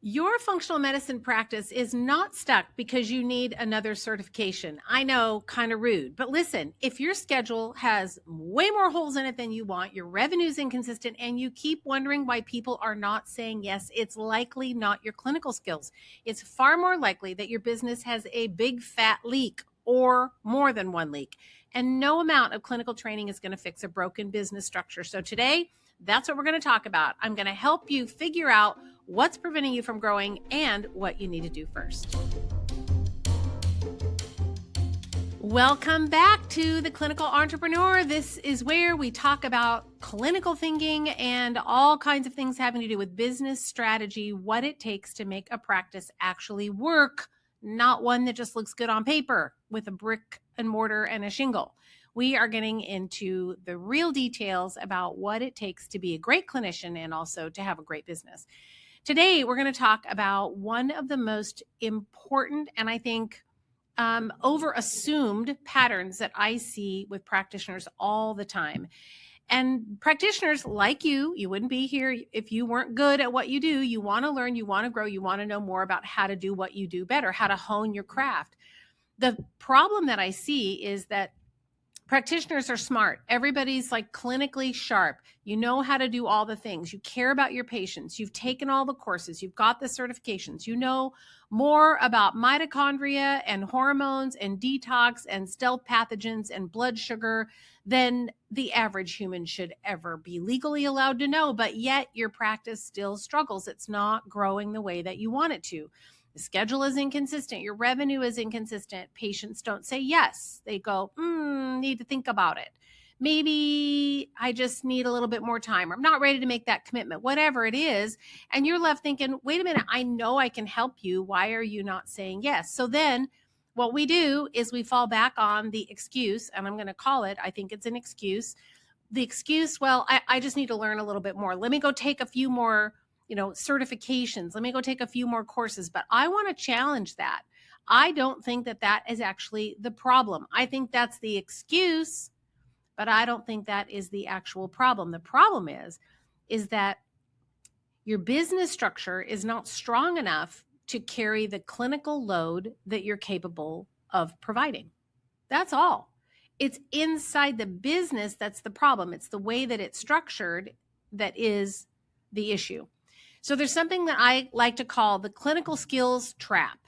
Your functional medicine practice is not stuck because you need another certification. I know, kind of rude, but listen, if your schedule has way more holes in it than you want, your revenue's inconsistent, and you keep wondering why people are not saying yes, it's likely not your clinical skills. It's far more likely that your business has a big fat leak or more than one leak. And no amount of clinical training is going to fix a broken business structure. So today, that's what we're going to talk about. I'm going to help you figure out what's preventing you from growing and what you need to do first. Welcome back to The Clinical Entrepreneur. This is where we talk about clinical thinking and all kinds of things having to do with business strategy, what it takes to make a practice actually work, not one that just looks good on paper with a brick and mortar and a shingle. We are getting into the real details about what it takes to be a great clinician and also to have a great business. Today, we're going to talk about one of the most important and I think over-assumed patterns that I see with practitioners all the time. And practitioners like you wouldn't be here if you weren't good at what you do. You want to learn, you want to grow, you want to know more about how to do what you do better, how to hone your craft. The problem that I see is that practitioners are smart. Everybody's like clinically sharp. You know how to do all the things. You care about your patients. You've taken all the courses. You've got the certifications. You know more about mitochondria and hormones and detox and stealth pathogens and blood sugar than the average human should ever be legally allowed to know. But yet your practice still struggles. It's not growing the way that you want it to. The schedule is inconsistent. Your revenue is inconsistent. Patients don't say yes. They go, need to think about it. Maybe I just need a little bit more time. I'm not ready to make that commitment, whatever it is. And you're left thinking, wait a minute, I know I can help you. Why are you not saying yes? So then what we do is we fall back on the excuse, and I'm going to call it, I think it's an excuse. The excuse, well, I just need to learn a little bit more. Let me go take a few more certifications. Let me go take a few more courses, but I want to challenge that. I don't think that that is actually the problem. I think that's the excuse, but I don't think that is the actual problem. The problem is that your business structure is not strong enough to carry the clinical load that you're capable of providing. That's all. It's inside the business that's the problem. It's the way that it's structured that is the issue. So there's something that I like to call the clinical skills trap.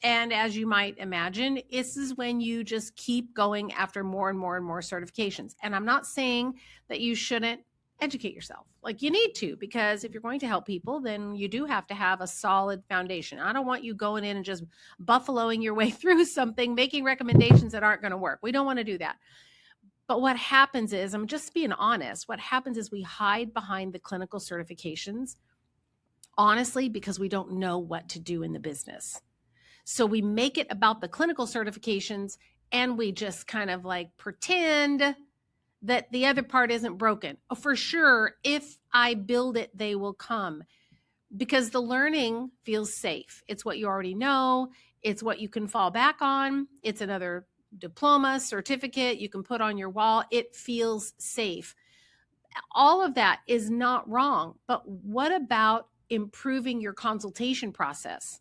And as you might imagine, this is when you just keep going after more and more and more certifications. And I'm not saying that you shouldn't educate yourself. Like you need to, because if you're going to help people, then you do have to have a solid foundation. I don't want you going in and just buffaloing your way through something, making recommendations that aren't going to work. We don't want to do that. But what happens is, I'm just being honest, what happens is we hide behind the clinical certifications, honestly, because we don't know what to do in the business. So we make it about the clinical certifications and we just kind of like pretend that the other part isn't broken. Oh, for sure, if I build it, they will come, because the learning feels safe. It's what you already know. It's what you can fall back on. It's another diploma, certificate you can put on your wall. It feels safe. All of that is not wrong. But what about improving your consultation process?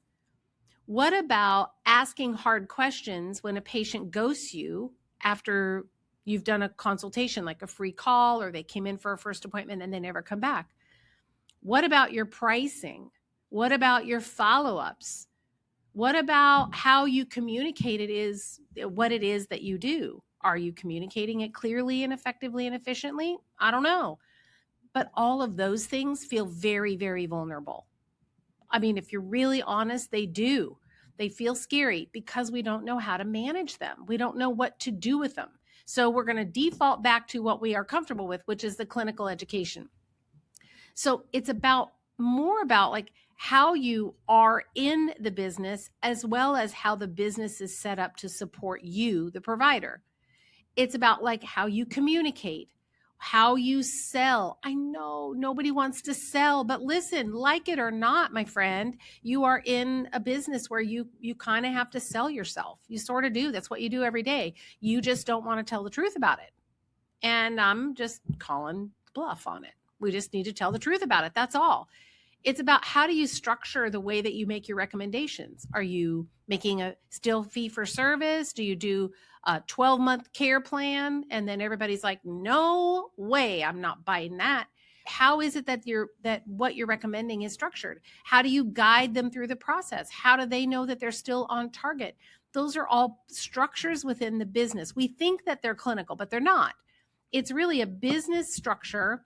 What about asking hard questions when a patient ghosts you after you've done a consultation, like a free call, or they came in for a first appointment and they never come back? What about your pricing? What about your follow-ups? What about how you communicate what it is that you do? Are you communicating it clearly and effectively and efficiently? I don't know. But all of those things feel very, very vulnerable. I mean, if you're really honest, they do. They feel scary because we don't know how to manage them. We don't know what to do with them. So we're going to default back to what we are comfortable with, which is the clinical education. So it's more about like how you are in the business, as well as how the business is set up to support you, the provider. It's about like how you communicate, how you sell. I know nobody wants to sell, but listen, like it or not, my friend, you are in a business where you kind of have to sell yourself. You sort of do. That's what you do every day. You just don't want to tell the truth about it. And I'm just calling bluff on it. We just need to tell the truth about it. That's all. It's about how do you structure the way that you make your recommendations? Are you making a still fee for service? Do you do a 12-month care plan? And then everybody's like, no way, I'm not buying that. How is it that what you're recommending is structured? How do you guide them through the process? How do they know that they're still on target? Those are all structures within the business. We think that they're clinical, but they're not. It's really a business structure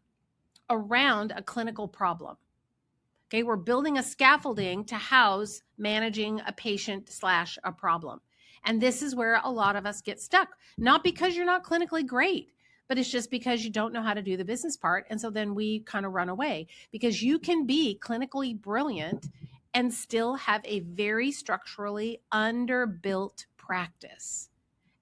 around a clinical problem. Okay, we're building a scaffolding to house managing a patient / a problem. And this is where a lot of us get stuck, not because you're not clinically great, but it's just because you don't know how to do the business part. And so then we kind of run away, because you can be clinically brilliant and still have a very structurally underbuilt practice.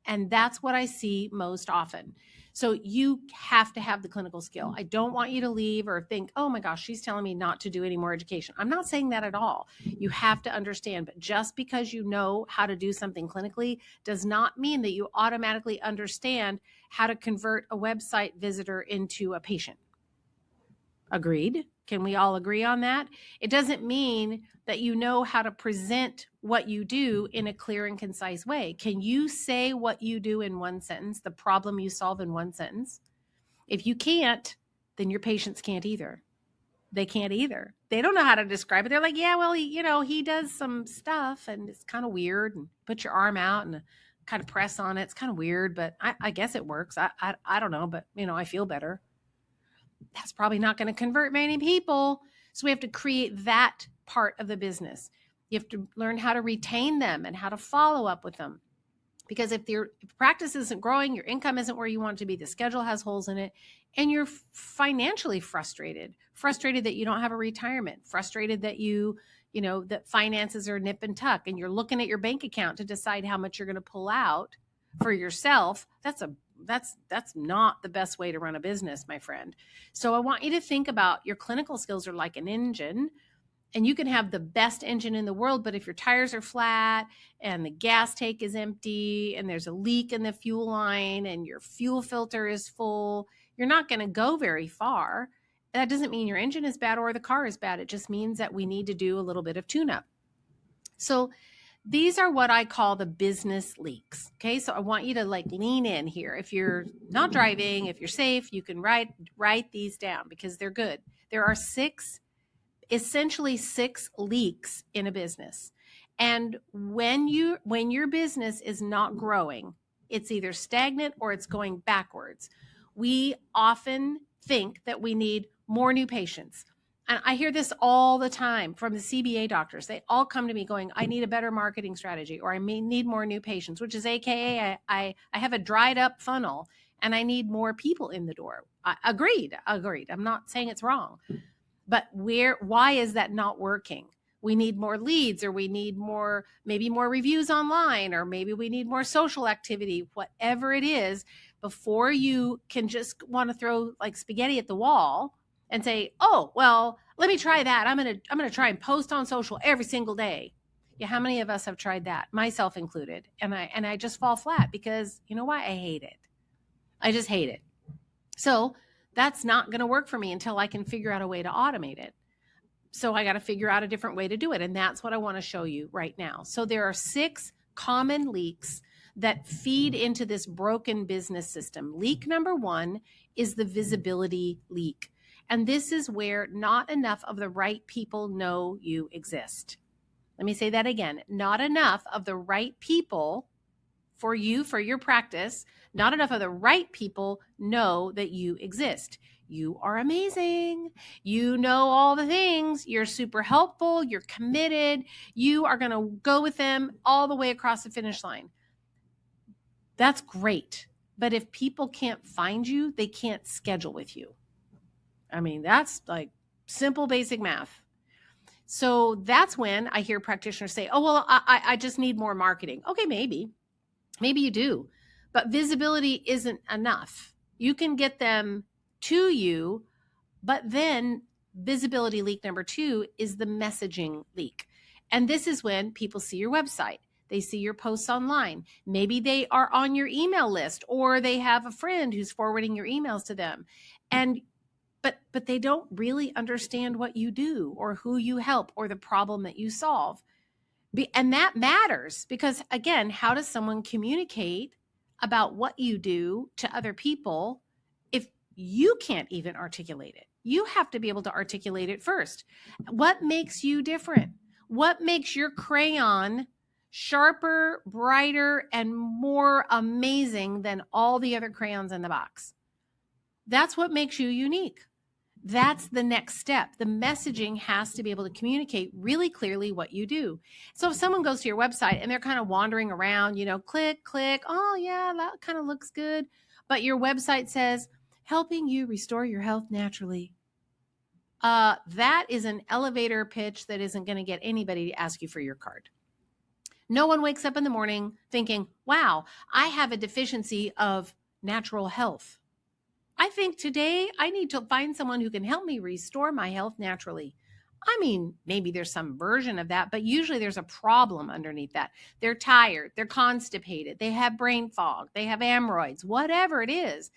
And that's what I see most often. So you have to have the clinical skill. I don't want you to leave or think, oh my gosh, she's telling me not to do any more education. I'm not saying that at all. You have to understand, but just because you know how to do something clinically does not mean that you automatically understand how to convert a website visitor into a patient. Agreed? Can we all agree on that? It doesn't mean that you know how to present what you do in a clear and concise way. Can you say what you do in one sentence, the problem you solve in one sentence? If you can't, then your patients can't either. They can't either. They don't know how to describe it. They're like, yeah, well, he does some stuff and it's kind of weird, and put your arm out and kind of press on it. It's kind of weird, but I guess it works. I don't know, but I feel better. That's probably not going to convert many people. So we have to create that part of the business. You have to learn how to retain them and how to follow up with them. Because if practice isn't growing, your income isn't where you want it to be, the schedule has holes in it, and you're financially frustrated that you don't have a retirement, frustrated that that finances are nip and tuck, and you're looking at your bank account to decide how much you're going to pull out for yourself, that's not the best way to run a business, my friend. So I want you to think about your clinical skills are like an engine, and you can have the best engine in the world, but if your tires are flat and the gas tank is empty and there's a leak in the fuel line and your fuel filter is full, you're not going to go very far. That doesn't mean your engine is bad or the car is bad. It just means that we need to do a little bit of tune-up. So these are what I call the business leaks. Okay. So I want you to lean in here. If you're not driving, if you're safe, you can write these down because they're good. There are essentially six leaks in a business. And when your business is not growing, it's either stagnant or it's going backwards. We often think that we need more new patients. And I hear this all the time from the CBA doctors. They all come to me going, I need a better marketing strategy, or I may need more new patients, which is AKA I have a dried up funnel and I need more people in the door. Agreed. I'm not saying it's wrong. But why is that not working? We need more leads, or we need maybe more reviews online, or maybe we need more social activity, whatever it is, before you can just want to throw like spaghetti at the wall and say, oh, well, let me try that. I'm going to try and post on social every single day. Yeah. How many of us have tried that? Myself included. And I just fall flat because you know why? I hate it. I just hate it. So that's not going to work for me until I can figure out a way to automate it. So I got to figure out a different way to do it. And that's what I want to show you right now. So there are 6 common leaks that feed into this broken business system. Leak number 1 is the visibility leak. And this is where not enough of the right people know you exist. Let me say that again. Not enough of the right people for your practice, not enough of the right people know that you exist. You are amazing. You know all the things. You're super helpful. You're committed. You are going to go with them all the way across the finish line. That's great. But if people can't find you, they can't schedule with you. I mean, that's like simple, basic math. So that's when I hear practitioners say, oh, well, I just need more marketing. Okay, maybe you do, but visibility isn't enough. You can get them to you, but then visibility leak number 2 is the messaging leak. And this is when people see your website. They see your posts online. Maybe they are on your email list, or they have a friend who's forwarding your emails to them. And but they don't really understand what you do or who you help or the problem that you solve. And that matters because, again, how does someone communicate about what you do to other people if you can't even articulate it? You have to be able to articulate it first. What makes you different? What makes your crayon sharper, brighter, and more amazing than all the other crayons in the box? That's what makes you unique. That's the next step. The messaging has to be able to communicate really clearly what you do. So if someone goes to your website and they're kind of wandering around, click, click, oh yeah, that kind of looks good. But your website says, helping you restore your health naturally. That is an elevator pitch that isn't going to get anybody to ask you for your card. No one wakes up in the morning thinking, wow, I have a deficiency of natural health. I think today I need to find someone who can help me restore my health naturally. I mean, maybe there's some version of that, but usually there's a problem underneath that. They're tired, they're constipated, they have brain fog, they have hemorrhoids, whatever it is.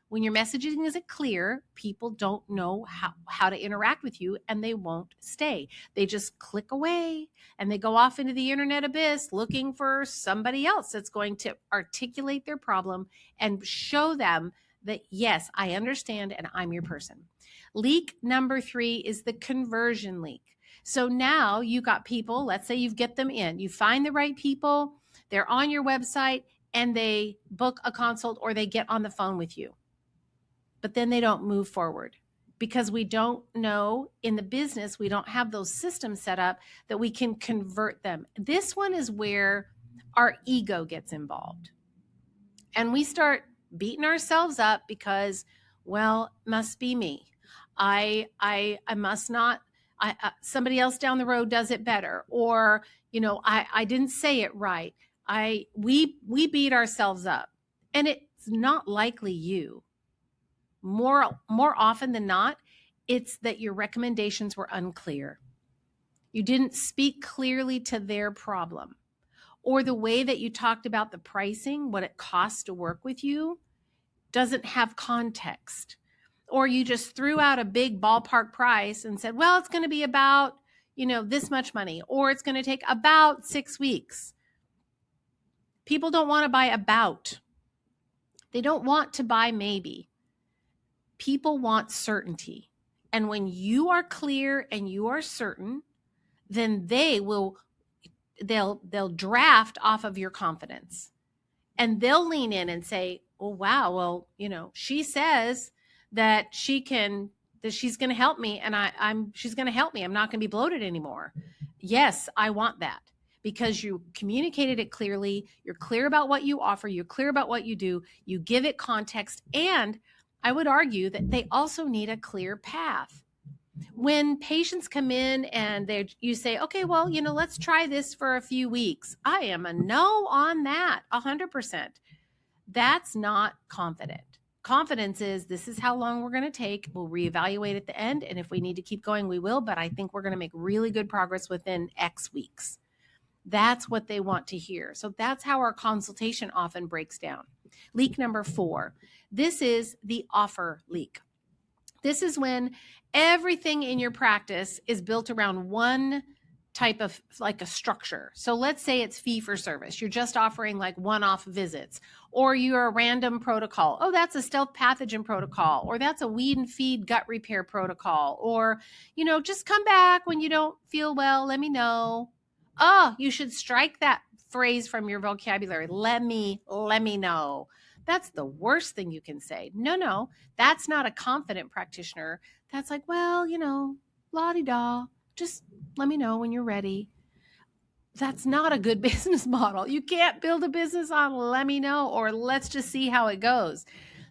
When your messaging isn't clear, people don't know how to interact with you and they won't stay. They just click away and they go off into the internet abyss looking for somebody else that's going to articulate their problem and show them that, yes, I understand and I'm your person. Leak number 3 is the conversion leak. So now you got people, let's say you get them in, you find the right people, they're on your website and they book a consult or they get on the phone with you. But then they don't move forward because we don't know in the business, we don't have those systems set up that we can convert them. This one is where our ego gets involved. And we start beating ourselves up because, well, it must be me. I must not, somebody else down the road does it better. Or, I didn't say it right. We beat ourselves up and it's not likely you. More often than not, it's that your recommendations were unclear. You didn't speak clearly to their problem, or the way that you talked about the pricing, what it costs to work with you, doesn't have context. Or you just threw out a big ballpark price and said, well, it's going to be about, this much money, or it's going to take about 6 weeks. People don't want to buy about. They don't want to buy maybe. People want certainty. And when you are clear and you are certain, then they'll draft off of your confidence. And they'll lean in and say, oh, wow, well, she says that she's going to help me and she's going to help me. I'm not going to be bloated anymore. Yes, I want that because you communicated it clearly. You're clear about what you offer. You're clear about what you do. You give it context. And I would argue that they also need a clear path. When patients come in and you say, okay, well, let's try this for a few weeks. I am a no on that, 100%. That's not confident. Confidence is this is how long we're going to take. We'll reevaluate at the end. And if we need to keep going, we will. But I think we're going to make really good progress within X weeks. That's what they want to hear. So that's how our consultation often breaks down. Leak number 4. This is the offer leak. This is when everything in your practice is built around one type of like a structure. So let's say it's fee for service. You're just offering like one-off visits, or you're a random protocol. Oh, that's a stealth pathogen protocol, or that's a weed and feed gut repair protocol, or, just come back when you don't feel well. Let me know. Oh, you should strike that phrase from your vocabulary. Let me know. That's the worst thing you can say. No, that's not a confident practitioner. That's like, well, la-di-da, just let me know when you're ready. That's not a good business model. You can't build a business on let me know or let's just see how it goes.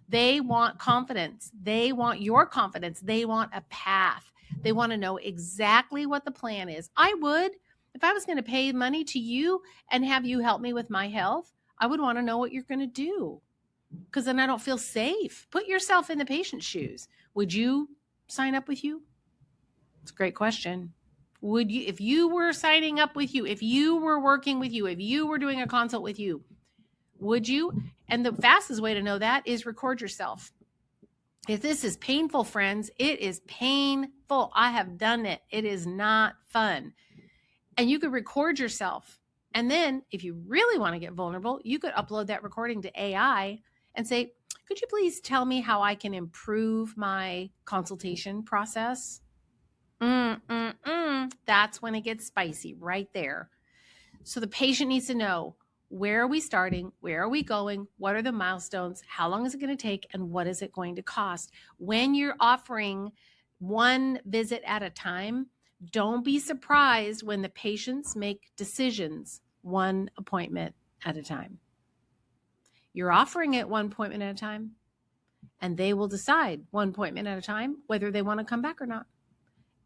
They want confidence. They want your confidence. They want a path. They want to know exactly what the plan is. I would, if I was going to pay money to you and have you help me with my health, I would want to know what you're going to do. Because then I don't feel safe. Put yourself in the patient's shoes. Would you sign up with you? It's a great question. Would you, if you were signing up with you, if you were working with you, if you were doing a consult with you, would you? And the fastest way to know that is record yourself. If this is painful, friends, it is painful. I have done it. It is not fun. And you could record yourself. And then if you really want to get vulnerable, you could upload that recording to AI and say, could you please tell me how I can improve my consultation process? That's when it gets spicy right there. So the patient needs to know, where are we starting? Where are we going? What are the milestones? How long is it going to take? And what is it going to cost? When you're offering one visit at a time, don't be surprised when the patients make decisions one appointment at a time. You're offering it one appointment at a time, and they will decide one appointment at a time whether they want to come back or not.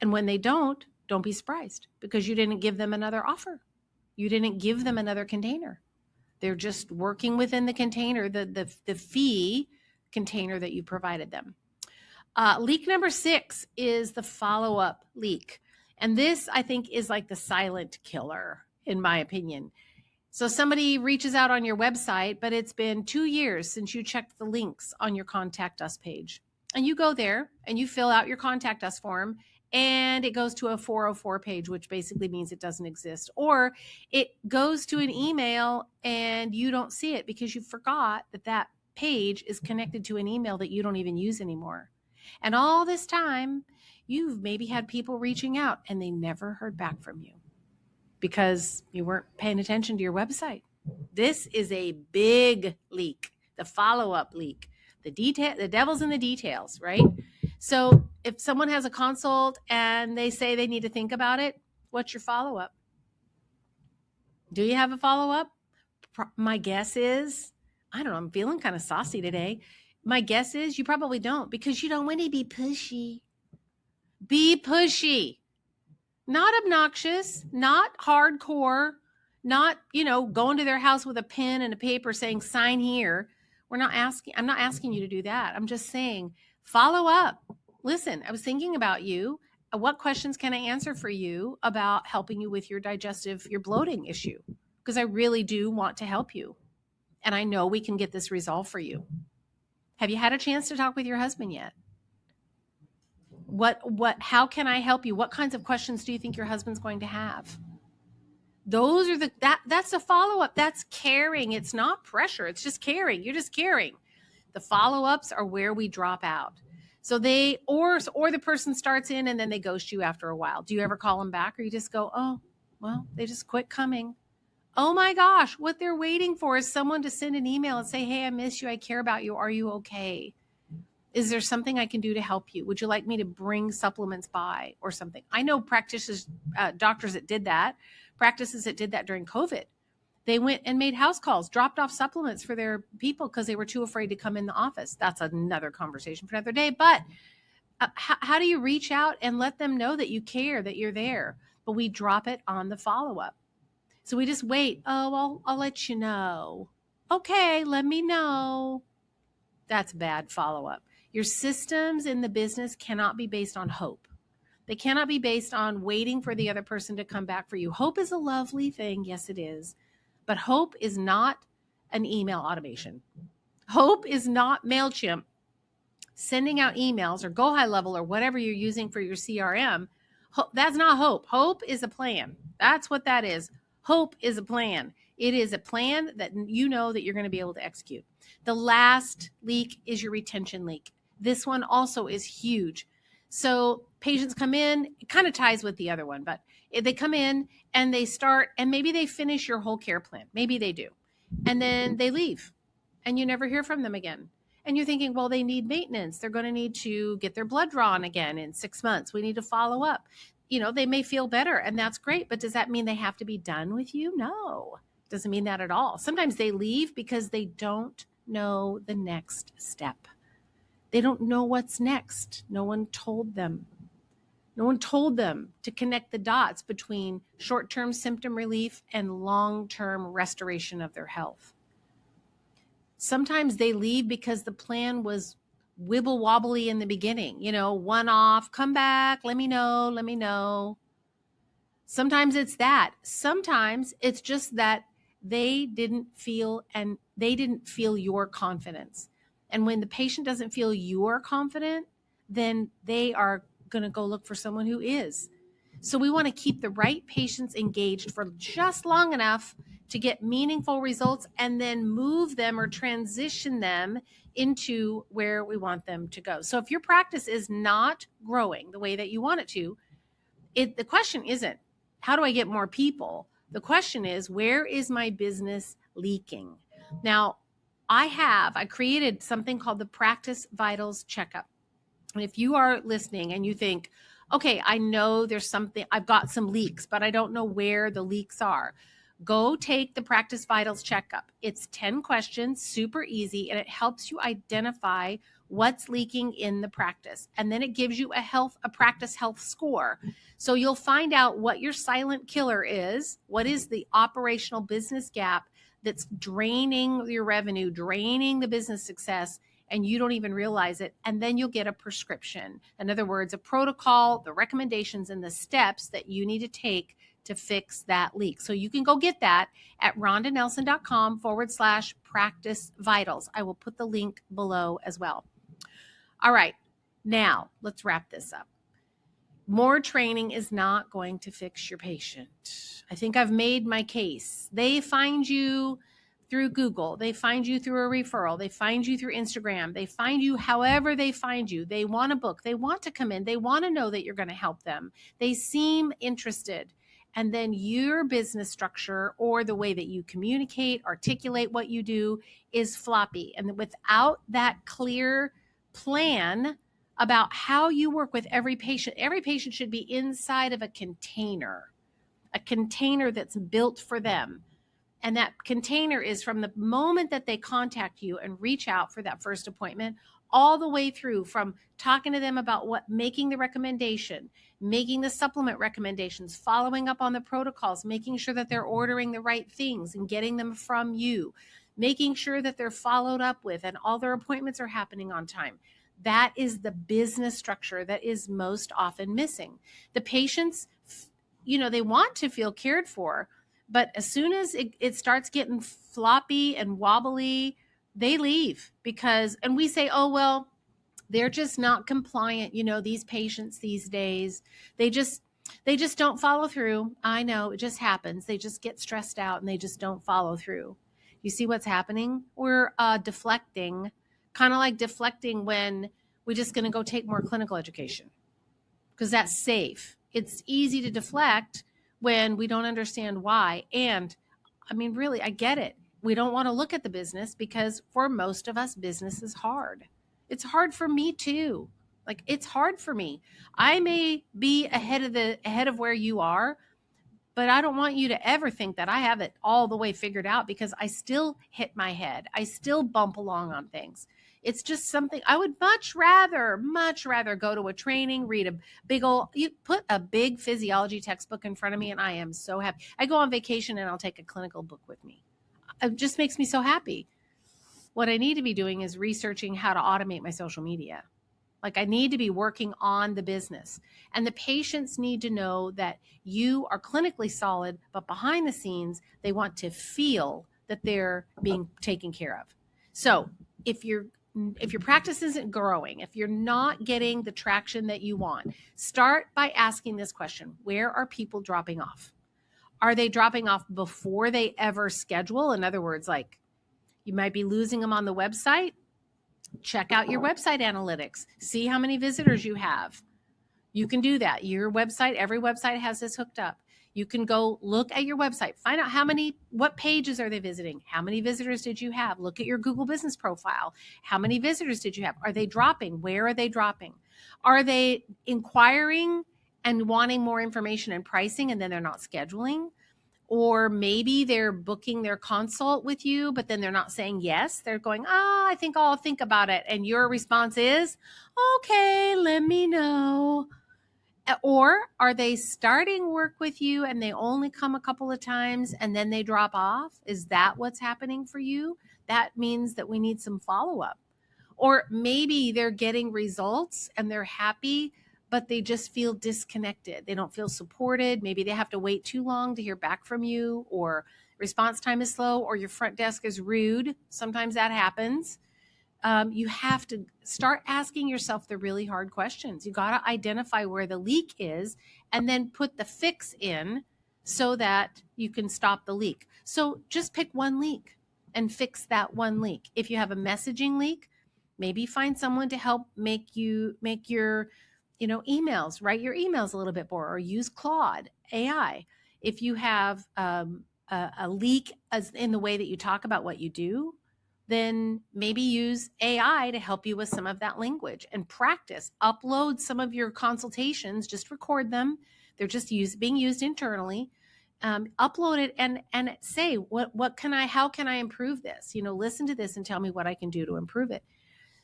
And when they don't be surprised, because you didn't give them another offer. You didn't give them another container. They're just working within the container, the fee container that you provided them. Leak number 6 is the follow-up leak. And this, I think, is like the silent killer, in my opinion. So somebody reaches out on your website, but it's been 2 years since you checked the links on your Contact Us page. And you go there and you fill out your Contact Us form, and it goes to a 404 page, which basically means it doesn't exist. Or it goes to an email and you don't see it because you forgot that that page is connected to an email that you don't even use anymore. And all this time, you've maybe had people reaching out and they never heard back from you because you weren't paying attention to your website. This is a big leak, the follow-up leak. The devil's in the details, right? So if someone has a consult and they say they need to think about it, what's your follow-up? Do you have a follow-up? My guess is, I don't know, I'm feeling kind of saucy today. My guess is you probably don't, because you don't want to be pushy. Be pushy. Not obnoxious, not hardcore, not, going to their house with a pen and a paper saying sign here. I'm not asking you to do that. I'm just saying follow up. Listen, I was thinking about you. What questions can I answer for you about helping you with your bloating issue? Because I really do want to help you. And I know we can get this resolved for you. Have you had a chance to talk with your husband yet? How can I help you? What kinds of questions do you think your husband's going to have? Those are that's a follow-up. That's caring. It's not pressure. It's just caring. You're just caring. The follow-ups are where we drop out. So or the person starts in and then they ghost you after a while. Do you ever call them back, or you just go, oh, well, they just quit coming? Oh my gosh, what they're waiting for is someone to send an email and say, hey, I miss you. I care about you. Are you okay? Is there something I can do to help you? Would you like me to bring supplements by or something? I know practitioners, doctors that did that, practices that did that during COVID. They went and made house calls, dropped off supplements for their people because they were too afraid to come in the office. That's another conversation for another day. But how do you reach out and let them know that you care, that you're there? But we drop it on the follow-up. So we just wait. Oh, I'll let you know. Okay, let me know. That's bad follow-up. Your systems in the business cannot be based on hope. They cannot be based on waiting for the other person to come back for you. Hope is a lovely thing. Yes, it is. But hope is not an email automation. Hope is not MailChimp sending out emails or Go High Level or whatever you're using for your CRM. That's not hope. Hope is a plan. That's what that is. Hope is a plan. It is a plan that you know that you're going to be able to execute. The last leak is your retention leak. This one also is huge. So patients come in, it kind of ties with the other one, but if they come in and they start, and maybe they finish your whole care plan. Maybe they do. And then they leave and you never hear from them again. And you're thinking, well, they need maintenance. They're going to need to get their blood drawn again in 6 months. We need to follow up. They may feel better, and that's great. But does that mean they have to be done with you? No, doesn't mean that at all. Sometimes they leave because they don't know the next step. They don't know what's next. No one told them. No one told them to connect the dots between short-term symptom relief and long-term restoration of their health. Sometimes they leave because the plan was wibble wobbly in the beginning, one off, come back, let me know. Sometimes it's that. Sometimes it's just that they didn't feel your confidence. And when the patient doesn't feel you're confident, then they are going to go look for someone who is. So we want to keep the right patients engaged for just long enough to get meaningful results and then move them or transition them into where we want them to go. So if your practice is not growing the way that you want it to, the question isn't, how do I get more people? The question is, where is my business leaking? Now, I created something called the Practice Vitals Checkup. And if you are listening and you think, okay, I know there's something, I've got some leaks, but I don't know where the leaks are, go take the Practice Vitals Checkup. It's 10 questions, super easy, and it helps you identify what's leaking in the practice. And then it gives you a practice health score. So you'll find out what your silent killer is, what is the operational business gap that's draining your revenue, draining the business success, and you don't even realize it. And then you'll get a prescription. In other words, a protocol, the recommendations, and the steps that you need to take to fix that leak. So you can go get that at rondanelson.com/practice vitals. I will put the link below as well. All right, now let's wrap this up. More training is not going to fix your patient. I think I've made my case. They find you through Google. They find you through a referral. They find you through Instagram. They find you however they find you. They want a book. They want to come in. They want to know that you're going to help them. They seem interested. And then your business structure or the way that you communicate, articulate what you do is floppy. And without that clear plan about how you work with every patient should be inside of a container that's built for them. And that container is from the moment that they contact you and reach out for that first appointment, all the way through from talking to them about making the recommendation, making the supplement recommendations, following up on the protocols, making sure that they're ordering the right things and getting them from you, making sure that they're followed up with and all their appointments are happening on time. That is the business structure that is most often missing. The patients, they want to feel cared for, but as soon as it starts getting floppy and wobbly, they leave and we say, oh, well, they're just not compliant. These patients these days, they just don't follow through. I know, it just happens. They just get stressed out and they just don't follow through. You see what's happening? We're deflecting, kind of like deflecting when we're just going to go take more clinical education because that's safe. It's easy to deflect when we don't understand why. And I mean, really, I get it. We don't want to look at the business because for most of us, business is hard. It's hard for me too. Like, it's hard for me. I may be ahead of where you are, but I don't want you to ever think that I have it all the way figured out because I still hit my head. I still bump along on things. It's just something I would much rather go to a training, read you put a big physiology textbook in front of me and I am so happy. I go on vacation and I'll take a clinical book with me. It just makes me so happy. What I need to be doing is researching how to automate my social media. Like, I need to be working on the business, and the patients need to know that you are clinically solid, but behind the scenes, they want to feel that they're being taken care of. So if your practice isn't growing, if you're not getting the traction that you want, start by asking this question: where are people dropping off? Are they dropping off before they ever schedule? In other words, like, you might be losing them on the website. Check out your website analytics. See how many visitors you have. You can do that. Your website, every website has this hooked up. You can go look at your website, find out what pages are they visiting? How many visitors did you have? Look at your Google business profile. How many visitors did you have? Are they dropping? Where are they dropping? Are they inquiring and wanting more information and pricing and then they're not scheduling? Or maybe they're booking their consult with you, but then they're not saying yes. They're going, I think I'll think about it. And your response is, okay, let me know. Or are they starting work with you and they only come a couple of times and then they drop off? Is that what's happening for you? That means that we need some follow-up. Or maybe they're getting results and they're happy, but they just feel disconnected. They don't feel supported. Maybe they have to wait too long to hear back from you, or response time is slow, or your front desk is rude. Sometimes that happens. you have to start asking yourself the really hard questions. You got to identify where the leak is and then put the fix in so that you can stop the leak. So just pick one leak and fix that one leak. If you have a messaging leak, maybe find someone to help make your emails, write your emails a little bit more, or use Claude AI. If you have a leak as in the way that you talk about what you do, then maybe use AI to help you with some of that language and practice. Upload some of your consultations, just record them. They're just being used internally. Upload it and say, how can I improve this? Listen to this and tell me what I can do to improve it.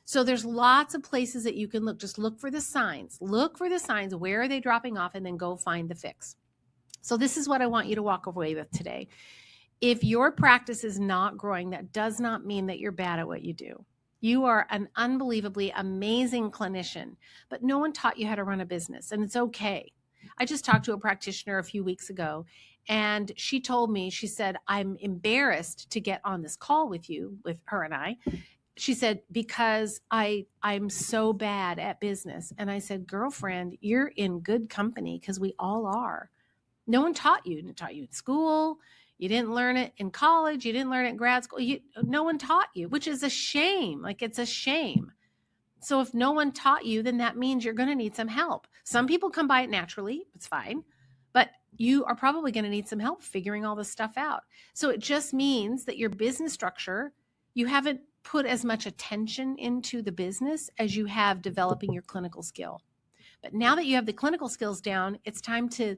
So there's lots of places that you can look. Just look for the signs. Look for the signs. Where are they dropping off? And then go find the fix. So this is what I want you to walk away with today. If your practice is not growing, that does not mean that you're bad at what you do. You are an unbelievably amazing clinician, but no one taught you how to run a business, and it's okay. I just talked to a practitioner a few weeks ago, and she told me, she said, I'm embarrassed to get on this call with you, with her and I. She said, because I'm so bad at business. And I said, girlfriend, you're in good company because we all are. No one taught you. Didn't taught you in school. You didn't learn it in college. You didn't learn it in grad school. No one taught you, which is a shame. Like, it's a shame. So if no one taught you, then that means you're going to need some help. Some people come by it naturally. It's fine. But you are probably going to need some help figuring all this stuff out. So it just means that your business structure, you haven't put as much attention into the business as you have developing your clinical skill. But now that you have the clinical skills down, it's time to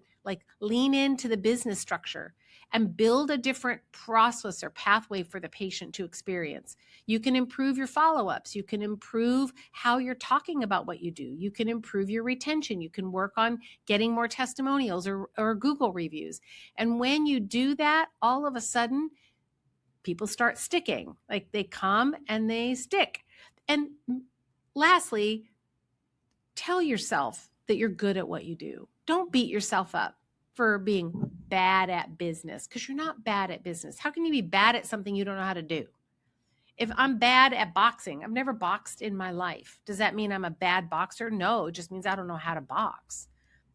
lean into the business structure and build a different process or pathway for the patient to experience. You can improve your follow-ups. You can improve how you're talking about what you do. You can improve your retention. You can work on getting more testimonials or Google reviews. And when you do that, all of a sudden, people start sticking. Like, they come and they stick. And lastly, tell yourself that you're good at what you do. Don't beat yourself up for being bad at business, because you're not bad at business. How can you be bad at something you don't know how to do? If I'm bad at boxing, I've never boxed in my life. Does that mean I'm a bad boxer? No, it just means I don't know how to box.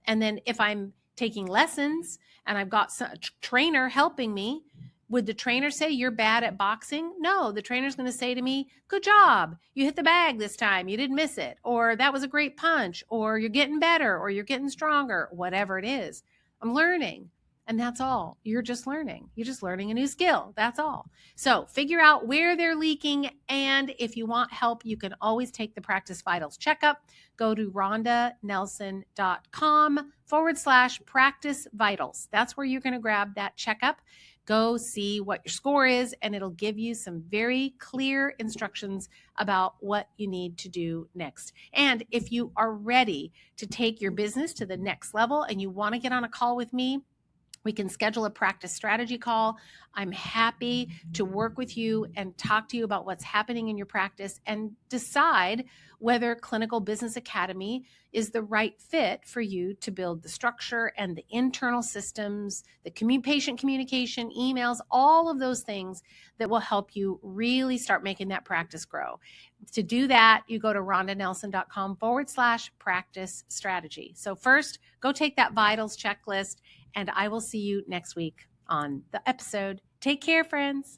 And then if I'm taking lessons and I've got a trainer helping me, would the trainer say you're bad at boxing? No, the trainer's going to say to me, good job. You hit the bag this time. You didn't miss it. Or that was a great punch. Or you're getting better. Or you're getting stronger. Whatever it is. I'm learning. And that's all. You're just learning. You're just learning a new skill. That's all. So figure out where they're leaking. And if you want help, you can always take the Practice Vitals checkup. Go to rondanelson.com/practice vitals. That's where you're going to grab that checkup. Go see what your score is, and it'll give you some very clear instructions about what you need to do next. And if you are ready to take your business to the next level and you want to get on a call with me, we can schedule a practice strategy call. I'm happy to work with you and talk to you about what's happening in your practice and decide whether Clinical Business Academy is the right fit for you to build the structure and the internal systems, the patient communication, emails, all of those things that will help you really start making that practice grow. To do that, you go to rondanelson.com/practice strategy. So first, go take that vitals checklist, and I will see you next week on the episode. Take care, friends.